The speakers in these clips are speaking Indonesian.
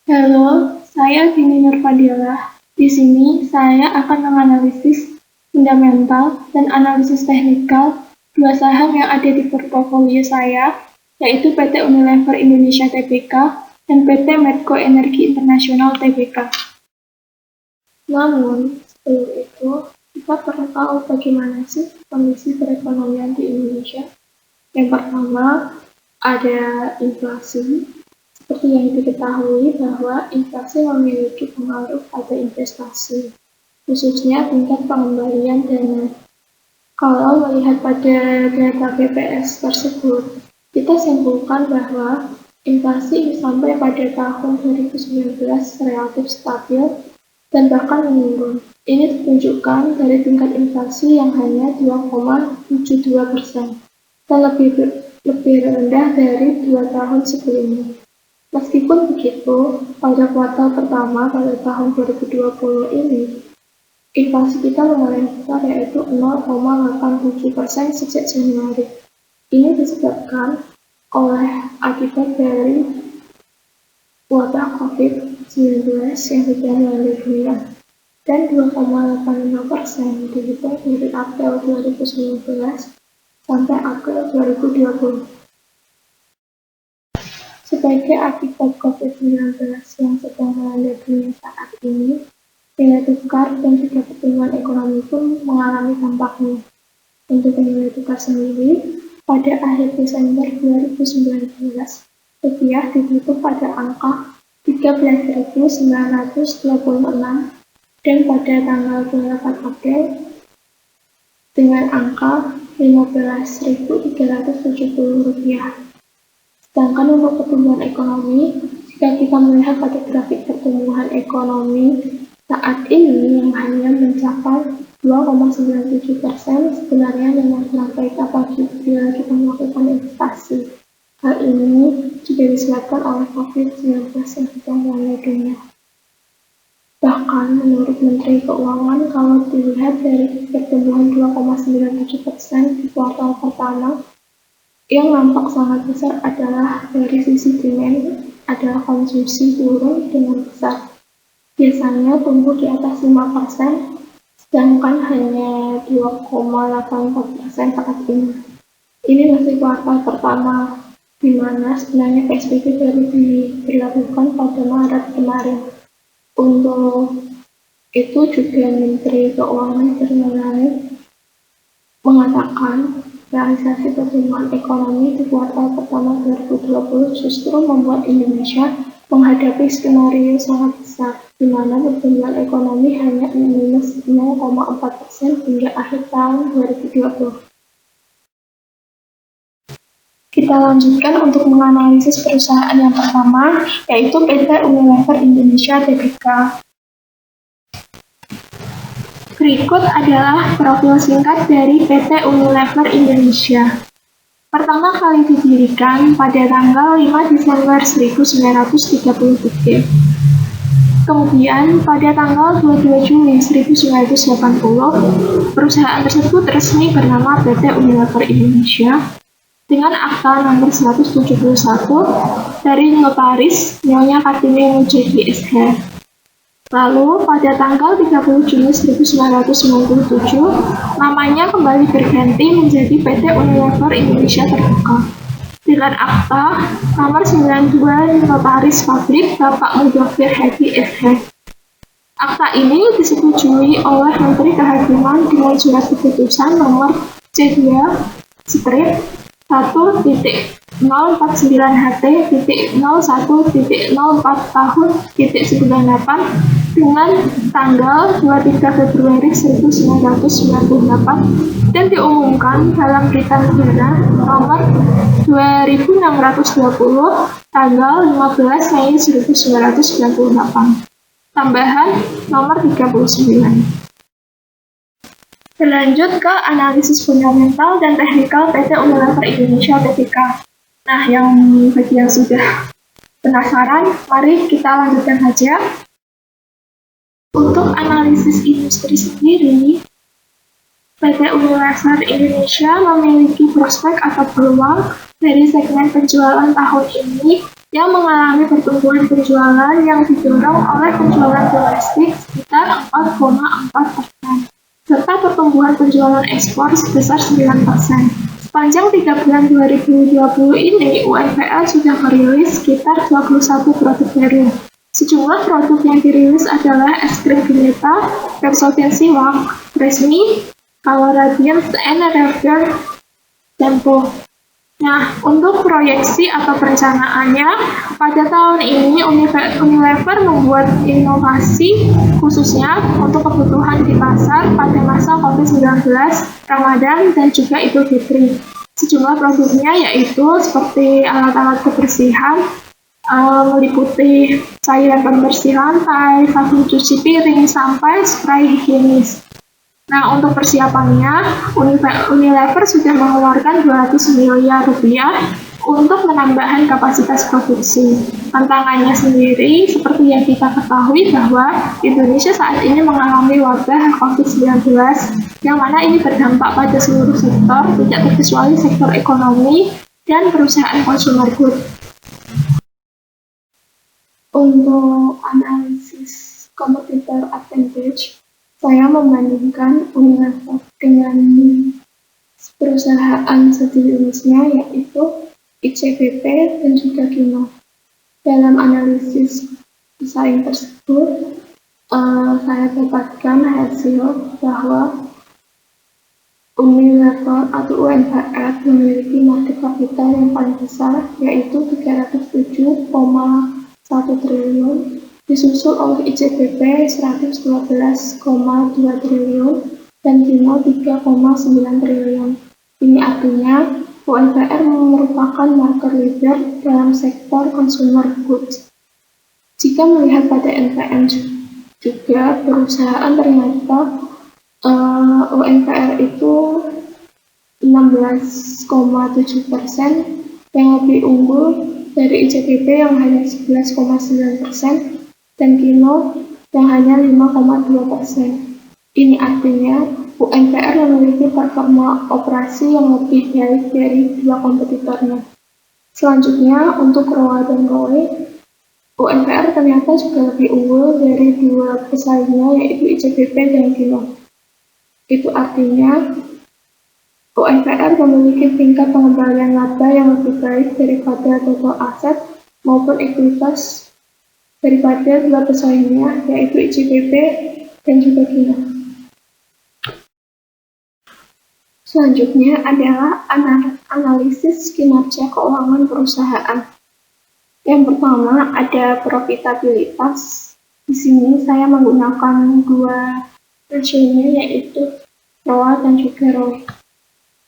Halo, saya Dini Nurfadilah. Di sini saya akan menganalisis fundamental dan analisis teknikal dua saham yang ada di portofolio saya, yaitu PT Unilever Indonesia Tbk dan PT Medco Energi Internasional Tbk. Namun, sebelum itu, kita perlu tahu bagaimana sih kondisi perekonomian di Indonesia. Yang pertama, ada inflasi. Seperti yang diketahui bahwa inflasi memiliki pengaruh pada investasi, khususnya tingkat pengembalian dana. Kalau melihat pada data BPS tersebut, kita simpulkan bahwa inflasi sampai pada tahun 2019 relatif stabil dan bahkan menurun. Ini ditunjukkan dari tingkat inflasi yang hanya 2,72% dan lebih rendah dari 2 tahun sebelumnya. Meskipun begitu, pada kuartal pertama pada tahun 2020 ini, inflasi kita lumayan besar, yaitu 0,87% sejak Januari. Ini disebabkan oleh akibat dari wabah COVID-19 yang sudah melanda dunia, dan 2,85% dihitung dari April 2019 sampai April 2020. Sebagai akibat COVID-19 yang sedang melanda dunia saat ini, nilai tukar dan juga pertumbuhan ekonomi pun mengalami dampaknya. Untuk nilai tukar sendiri, pada akhir Desember 2019, rupiah ditutup pada angka 13.926 dan pada tanggal 28 April dengan angka 15.370 rupiah. Sedangkan untuk pertumbuhan ekonomi, jika kita melihat pada grafik pertumbuhan ekonomi saat ini yang hanya mencapai 2,97%, sebenarnya memang kurang baik apabila kita melakukan investasi. Hal ini juga disebabkan oleh COVID-19 yang sedang melanda dunia. Bahkan menurut Menteri Keuangan, kalau dilihat dari pertumbuhan 2,97% di kuartal pertama, yang nampak sangat besar adalah dari sisi demand, adalah konsumsi turun dengan besar. Biasanya tumbuh di atas 5%, sedangkan hanya 2,84% saat ini. Ini masih kuartal pertama, di mana sebenarnya PSBB baru diberlakukan pada Maret kemarin. Untuk itu juga Menteri Keuangan Sri Mulyani mengatakan realisasi pertumbuhan ekonomi di kuartal pertama 2020 justru membuat Indonesia menghadapi skenario sangat besar, di mana pertumbuhan ekonomi hanya minus 0,4% hingga akhir tahun 2020. Kita lanjutkan untuk menganalisis perusahaan yang pertama, yaitu PT Unilever Indonesia Tbk. Berikut adalah profil singkat dari PT Unilever Indonesia. Pertama kali didirikan pada tanggal 5 Desember 1933. Kemudian pada tanggal 22 Juli 1980, perusahaan tersebut resmi bernama PT Unilever Indonesia dengan akta nomor 171 dari Notaris Nyonya Kartini Mujadi SH. Lalu, pada tanggal 30 Juni 1997, namanya kembali berganti menjadi PT Unilever Indonesia Tbk dengan akta nomor 92 Notaris Pabrik Bapak Mudofir Hadi SH. Akta ini disetujui oleh Menteri Kehakiman dengan surat keputusan nomor C2-1.01.04/tahun.98 dengan tanggal 23 Februari 1998 dan diumumkan dalam Berita Negara nomor 2620 tanggal 15 Mei 1998. Tambahan nomor 39. Berlanjut ke analisis fundamental dan teknikal PT Unilever Indonesia Tbk. Nah, bagi yang sudah penasaran, mari kita lanjutkan saja. Untuk analisis industri sendiri, PT Unilever Indonesia memiliki prospek atau peluang dari segmen penjualan tahun ini yang mengalami pertumbuhan penjualan yang didorong oleh penjualan domestik sekitar 4,4%, serta pertumbuhan penjualan ekspor sebesar 9%. Sepanjang 3 bulan 2020 ini, UNPL sudah merilis sekitar 21 produk baru. Sejumlah produk yang dirilis adalah es krim Vineta, Pepsodent Siwak, Resmi, Color Radiance, and Revere Tempo. Nah, untuk proyeksi atau perencanaannya, pada tahun ini Unilever membuat inovasi khususnya untuk kebutuhan di pasar pada masa COVID-19, Ramadan, dan juga Idul Fitri. Sejumlah produknya yaitu seperti alat-alat kebersihan, meliputi cairan pembersih lantai, sabun cuci piring, sampai spray higienis. Nah, untuk persiapannya, Unilever sudah mengeluarkan 200 miliar rupiah untuk penambahan kapasitas produksi. Tantangannya sendiri, seperti yang kita ketahui bahwa Indonesia saat ini mengalami wabah COVID-19, yang mana ini berdampak pada seluruh sektor, tidak terkecuali sektor ekonomi dan perusahaan consumer goods. Untuk analisis competitor advantage, saya membandingkan Unilever dengan perusahaan sejenisnya yaitu ICBP dan juga Kino. Dalam analisis pesaing tersebut, saya dapatkan hasil bahwa Unilever atau UNPR memiliki market capital yang paling besar yaitu 307,1 triliun, disusul oleh ICBP 112,2 triliun dan Kino 3,9 triliun. Ini artinya UNPR merupakan market leader dalam sektor consumer goods. Jika melihat pada NPM juga, perusahaan ternyata UNPR itu 16,7%, yang lebih unggul dari ICBP yang hanya 11,9%, dan Kino yang hanya 5,2%. Ini artinya UNPR memiliki performa operasi yang lebih baik dari dua kompetitornya. Selanjutnya, untuk ROA dan ROE, UNPR ternyata juga lebih unggul dari dua pesaingnya yaitu ICBP dan Kino. Itu artinya UNPR memiliki tingkat pengembalian laba yang lebih baik daripada total aset maupun ekuitas daripada dua pesaingnya yaitu ICBP dan juga Kino. Selanjutnya adalah analisis kinerja keuangan perusahaan. Yang pertama ada profitabilitas. Di sini saya menggunakan dua rasionya yaitu ROA dan juga ROE.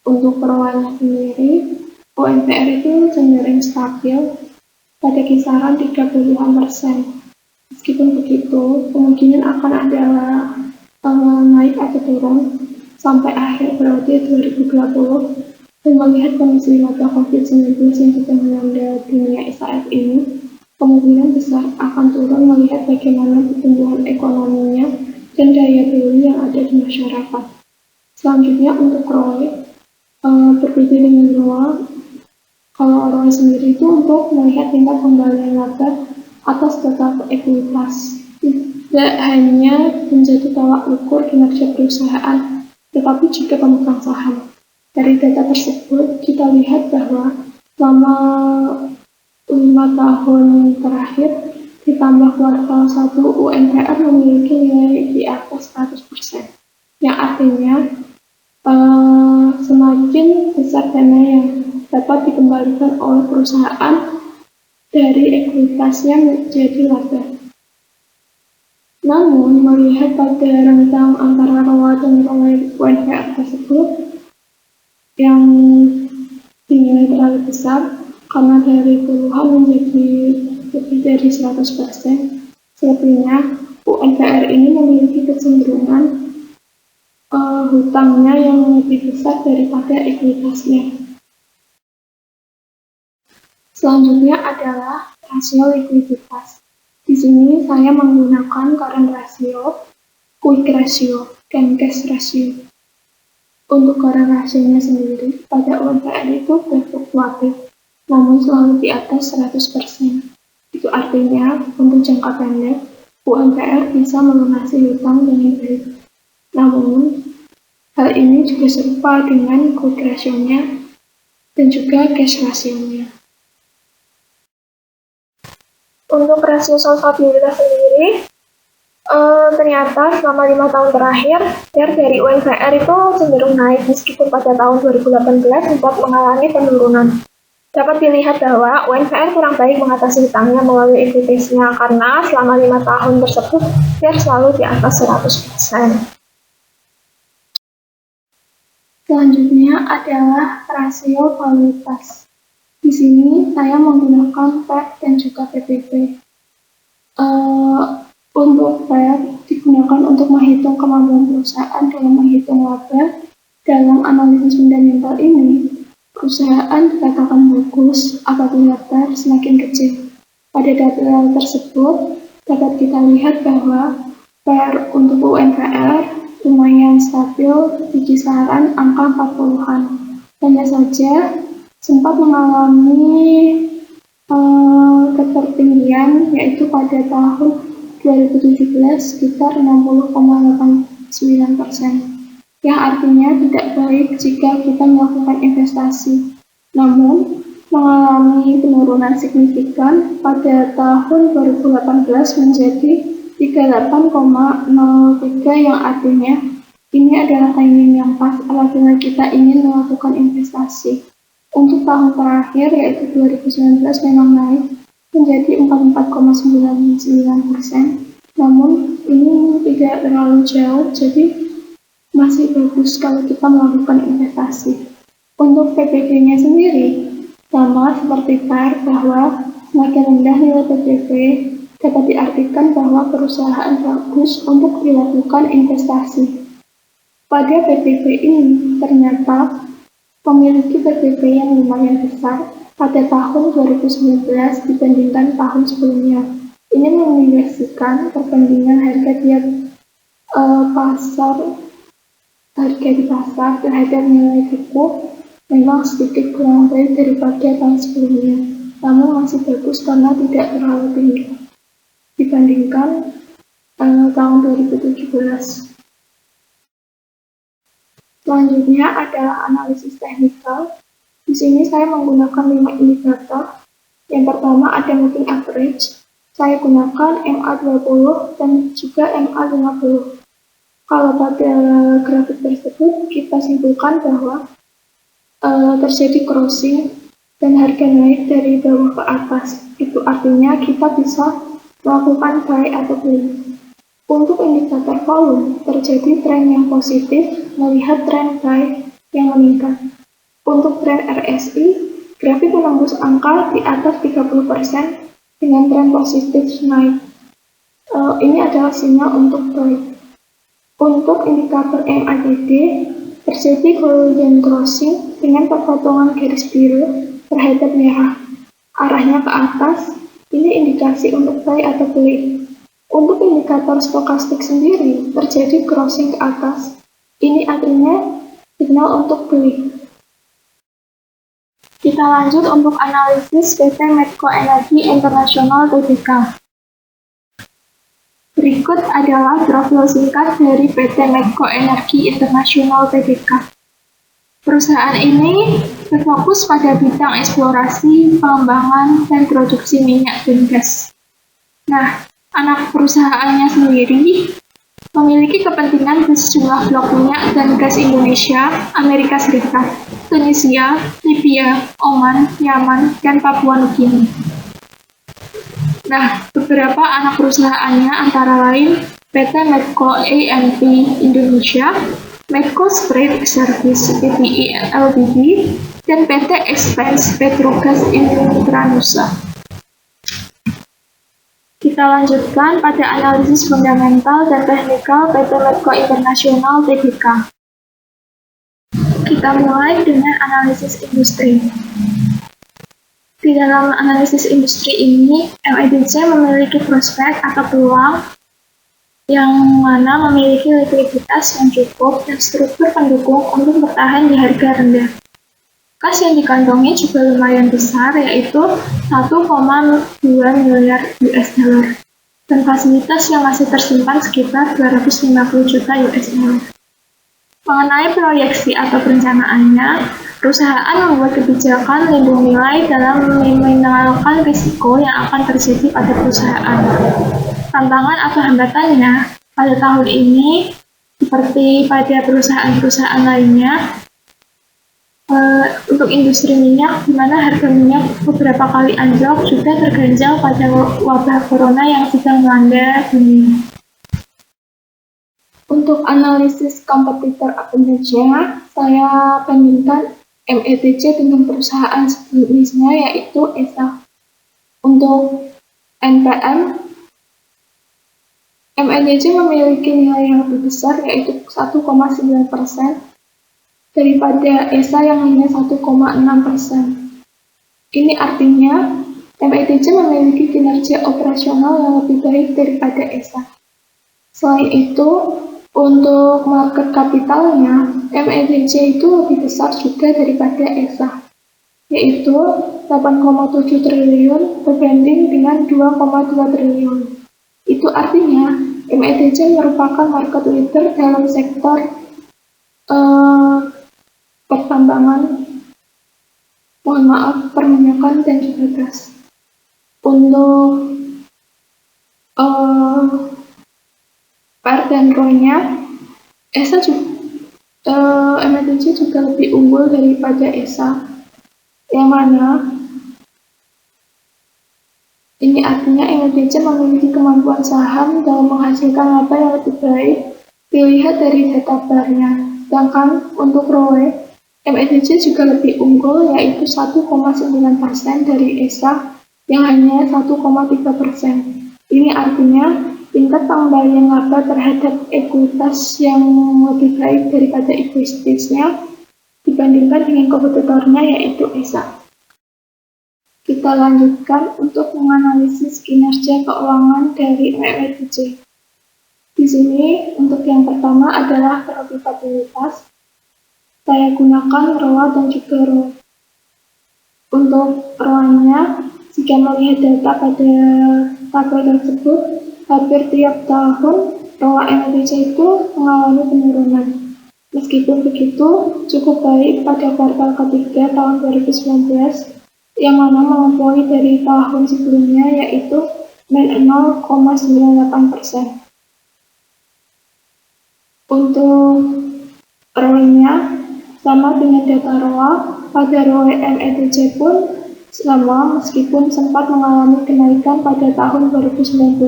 Untuk ROA-nya sendiri, UNPR itu cenderung stabil pada kisaran 30%. Meskipun begitu, kemungkinan akan ada naik atau turun sampai akhir periode 2020. Dan melihat kondisi wabah COVID-19 yang sedang melanda dunia saat ini, kemungkinan besar akan turun melihat bagaimana pertumbuhan ekonominya dan daya beli yang ada di masyarakat. Selanjutnya untuk ROE, berbeda dengan ROA, kalau ROE sendiri itu untuk melihat tingkat kembalian laba atas total ekuitas. Tidak hanya menjadi tolak ukur kinerja perusahaan, tetapi juga pemegang saham. Dari data tersebut, kita lihat bahwa selama 5 tahun terakhir, ditambah kuartal 1, UNPR memiliki nilai di atas 100%. Yang artinya, semakin besar dana yang dapat dikembalikan oleh perusahaan dari ekuitasnya menjadi laba. Namun, melihat pada rentang antara ROA dan ROE UNPR tersebut, yang dinilai terlalu besar karena dari puluhan menjadi lebih dari 100%. Sepertinya UNPR ini memiliki kecenderungan hutangnya yang lebih besar daripada ekuitasnya. Selanjutnya adalah rasio likuiditas. Di sini saya menggunakan current ratio, quick ratio, dan cash ratio. Untuk current ratio-nya sendiri, pada UNPR itu berfluktuatif. namun selalu di atas 100%. Itu artinya, untuk jangka pendek, UMPR bisa melunasi hutang dengan baik. Namun, hal ini juga serupa dengan quick ratio-nya dan juga cash ratio-nya. Untuk rasio solvabilitas sendiri, ternyata selama 5 tahun terakhir, share dari UMPR itu cenderung naik meskipun pada tahun 2018 sempat mengalami penurunan. Dapat dilihat bahwa UMPR kurang baik mengatasi hutangnya melalui ekuitasnya karena selama 5 tahun tersebut, share selalu di atas 100%. Selanjutnya adalah rasio valuitas. Di sini saya menggunakan PEP dan juga PBB. Untuk PEP digunakan untuk menghitung kemampuan perusahaan dalam menghitung laba. Dalam analisis fundamental ini, perusahaan dikatakan bagus apabila PER semakin kecil. Pada data tersebut, dapat kita lihat bahwa PER untuk UMPR lumayan stabil di kisaran angka 40-an. Hanya saja sempat mengalami ketertinggian yaitu pada tahun 2017 sekitar 60,89%, yang artinya tidak baik jika kita melakukan investasi. Namun, mengalami penurunan signifikan pada tahun 2018 menjadi 38,03, yang artinya ini adalah timing yang pas apabila kita ingin melakukan investasi. Untuk tahun terakhir yaitu 2019 memang naik menjadi 44,99%, namun ini tidak terlalu jauh, jadi masih bagus kalau kita melakukan investasi. Untuk PBB-nya sendiri, sama seperti PER bahwa semakin rendah nilai PBB dapat diartikan bahwa perusahaan bagus untuk dilakukan investasi. Pada PBB ini ternyata memiliki PBB yang lumayan besar pada tahun 2019 dibandingkan tahun sebelumnya. Ini mengindikasikan perbandingan harga di pasar terhadap nilai buku memang sedikit kurang baik daripada tahun sebelumnya, namun masih bagus karena tidak terlalu tinggi dibandingkan tahun 2017. Selanjutnya adalah analisis teknikal. Di sini saya menggunakan 5 indikator. Yang pertama ada moving average. Saya gunakan MA20 dan juga MA50. Kalau pada grafik tersebut kita simpulkan bahwa terjadi crossing dan harga naik dari bawah ke atas. Itu artinya kita bisa melakukan buy atau beli. Untuk indikator volume, terjadi tren yang positif melihat tren buy yang meningkat. Untuk tren RSI, grafik menembus angka di atas 30% dengan tren positif naik. Ini adalah sinyal untuk buy. Untuk indikator MACD, terjadi golden crossing dengan perpotongan garis biru terhadap merah. Arahnya ke atas, ini indikasi untuk buy atau beli. Untuk indikator stokastik sendiri, terjadi crossing ke atas. Ini artinya sinyal untuk beli. Kita lanjut untuk analisis PT Medco Energi Internasional Tbk. Berikut adalah profil singkat dari PT Medco Energi Internasional Tbk. Perusahaan ini berfokus pada bidang eksplorasi, pengembangan, dan produksi minyak dan gas. Nah, anak perusahaannya sendiri memiliki kepentingan di sejumlah blok minyak dan gas Indonesia, Amerika Serikat, Tunisia, Libya, Oman, Yaman, dan Papua Nugini. Nah, beberapa anak perusahaannya antara lain PT Medco E&P Indonesia, Medco Strait Service Pte Ltd, dan PT Expanse Petrogas Intranusa. Kita lanjutkan pada analisis fundamental dan teknikal PT Medco Internasional Tbk. Kita mulai dengan analisis industri. Di dalam analisis industri ini, MEDC memiliki prospek atau peluang yang mana memiliki likuiditas yang cukup dan struktur pendukung untuk bertahan di harga rendah. Kas yang dikantongi juga lumayan besar, yaitu 1,2 miliar US dollar. Dan fasilitas yang masih tersimpan sekitar 250 juta US dollar. Mengenai proyeksi atau perencanaannya, perusahaan membuat kebijakan lindung nilai dalam meminimalkan risiko yang akan terjadi pada perusahaan. Tantangan atau hambatannya pada tahun ini, seperti pada perusahaan-perusahaan lainnya, untuk industri minyak, di mana harga minyak beberapa kali anjlok, juga terganjal pada wabah corona yang sedang melanda dunia. Untuk analisis kompetitor akuntansinya, saya bandingkan METC dengan perusahaan sejenisnya, yaitu ESA. Untuk NPM, METC memiliki nilai yang lebih besar, yaitu 1,9%, daripada ESA yang hanya 1,6%. Ini artinya METC memiliki kinerja operasional yang lebih baik daripada ESA. Selain itu, untuk market kapitalnya, METC itu lebih besar juga daripada ESA, yaitu 8,7 triliun berbanding dengan 2,2 triliun. Itu artinya METC merupakan market leader dalam sektor pertambangan, perminyakan dan juga gas. Untuk Per dan ROI-nya, METC juga lebih unggul daripada ESA, yang mana ini artinya METC memiliki kemampuan saham dalam menghasilkan laba yang lebih baik dilihat dari data barnya. Sedangkan untuk ROE, METC juga lebih unggul, yaitu 1,9% dari ESA yang hanya 1,3%. Ini artinya tingkat pengembalian laba terhadap ekuitas yang lebih baik daripada ekuitasnya dibandingkan dengan kompetitornya, yaitu ESA. Kita lanjutkan untuk menganalisis kinerja keuangan dari METC. Di sini untuk yang pertama adalah profitabilitas. Saya gunakan ROA dan juga ROE. Untuk ROA-nya, jika melihat data pada tabel tersebut, hampir tiap tahun ROA METC itu mengalami penurunan. Meskipun begitu, cukup baik pada kuartal ketiga tahun 2019, yang mana melampaui dari tahun sebelumnya, yaitu 0,98%. Untuk ROE-nya, sama dengan data ROA, pada ROE METC pun sama, meskipun sempat mengalami kenaikan pada tahun 2019,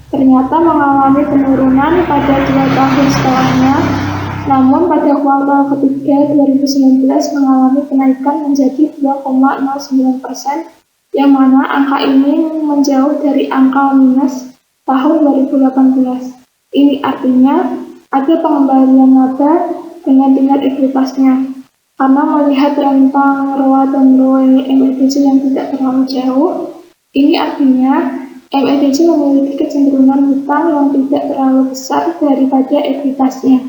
ternyata mengalami penurunan pada 2 tahun setelahnya, namun pada kuartal ketiga 2019 mengalami kenaikan menjadi 2,09%, yang mana angka ini menjauh dari angka minus tahun 2018. Ini artinya ada pengembalian laba dengan tingkat ekuitasnya. Karena melihat rentang ROA dan ROE METC yang tidak terlalu jauh, ini artinya METC memiliki kecenderungan hutang yang tidak terlalu besar daripada ekuitasnya.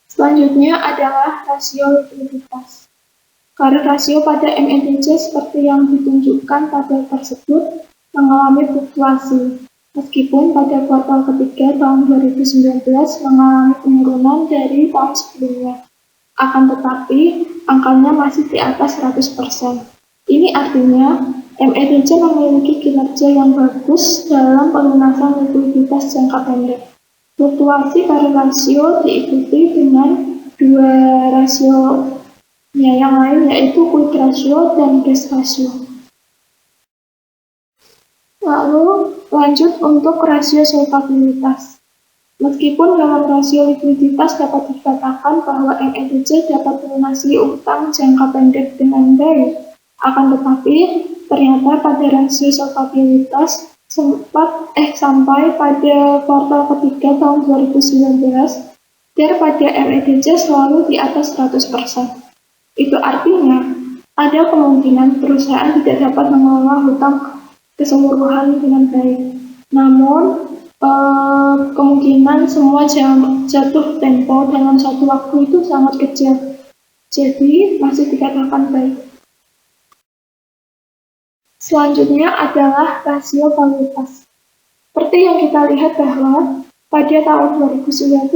Selanjutnya adalah rasio likuiditas. Karena rasio pada METC seperti yang ditunjukkan tabel tersebut mengalami fluktuasi, meskipun pada kuartal ketiga tahun 2019 mengalami penurunan dari tahun sebelumnya. Akan tetapi, angkanya masih di atas 100%. Ini artinya METC memiliki kinerja yang bagus dalam pelunasan likuiditas jangka pendek. Fluktuasi current ratio diikuti dengan 2 rasionya yang lain, yaitu quick ratio dan cash ratio. Lalu lanjut untuk rasio solvabilitas. Meskipun dalam rasio likuiditas dapat dikatakan bahwa METC dapat melunasi utang jangka pendek dengan baik, akan tetapi ternyata pada rasio solvabilitas sampai pada kuartal ketiga tahun 2019, pada METC selalu di atas 100%. Itu artinya ada kemungkinan perusahaan tidak dapat mengelola hutang keseluruhan dengan baik. Namun, kemungkinan semua jatuh tempo dalam satu waktu itu sangat kecil. jadi masih dikatakan baik. Selanjutnya adalah rasio valuitas. Seperti yang kita lihat bahwa pada tahun 2019,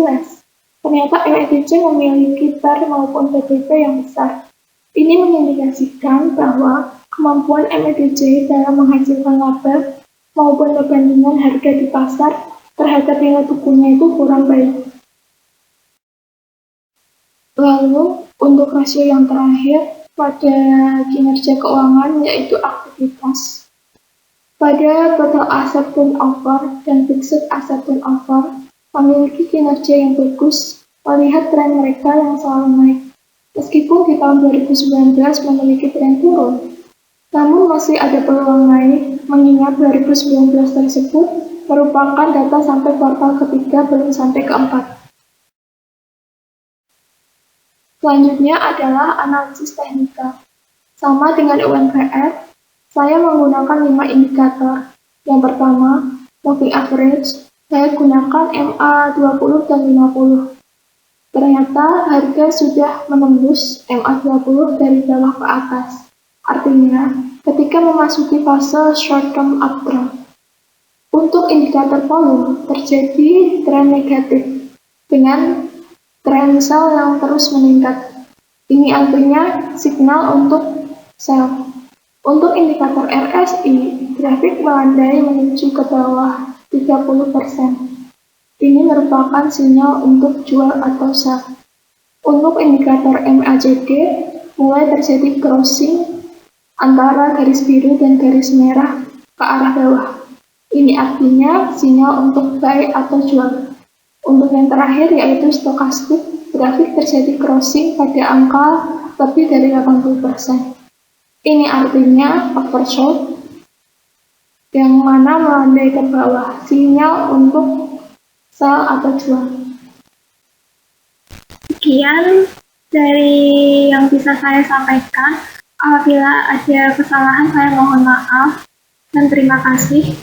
ternyata MEDC memiliki TAR maupun PDB yang besar. Ini mengindikasikan bahwa kemampuan MEDC dalam menghasilkan laba maupun perbandingan harga di pasar terhadap nilai bukunya itu kurang baik. Lalu, untuk rasio yang terakhir pada kinerja keuangan yaitu aktivitas. Pada total asset turnover dan fixed asset turnover memiliki kinerja yang bagus melihat tren mereka yang selalu naik. Meskipun di tahun 2019 memiliki tren turun, namun masih ada peluang naik mengingat 2019 tersebut merupakan data sampai kuartal ketiga belum sampai keempat. Selanjutnya adalah analisis teknikal. Sama dengan UNPR, saya menggunakan 5 indikator. Yang pertama, moving average, saya gunakan MA20 dan 50. Ternyata harga sudah menembus MA20 dari bawah ke atas. Artinya, ketika memasuki fase short term uptrend. Untuk indikator volume, terjadi tren negatif dengan tren sell yang terus meningkat. Ini artinya signal untuk sell. Untuk indikator RSI, grafik melandai menuju ke bawah 30%. Ini merupakan sinyal untuk jual atau sell. Untuk indikator MACD, mulai terjadi crossing antara garis biru dan garis merah ke arah bawah. Ini artinya sinyal untuk buy atau jual. Untuk yang terakhir yaitu stokastik, grafik terjadi crossing pada angka lebih dari 80%. Ini artinya oversold, yang mana melandai ke bawah, sinyal untuk sell atau jual. Sekian dari yang bisa saya sampaikan. Apabila ada kesalahan, saya mohon maaf dan terima kasih.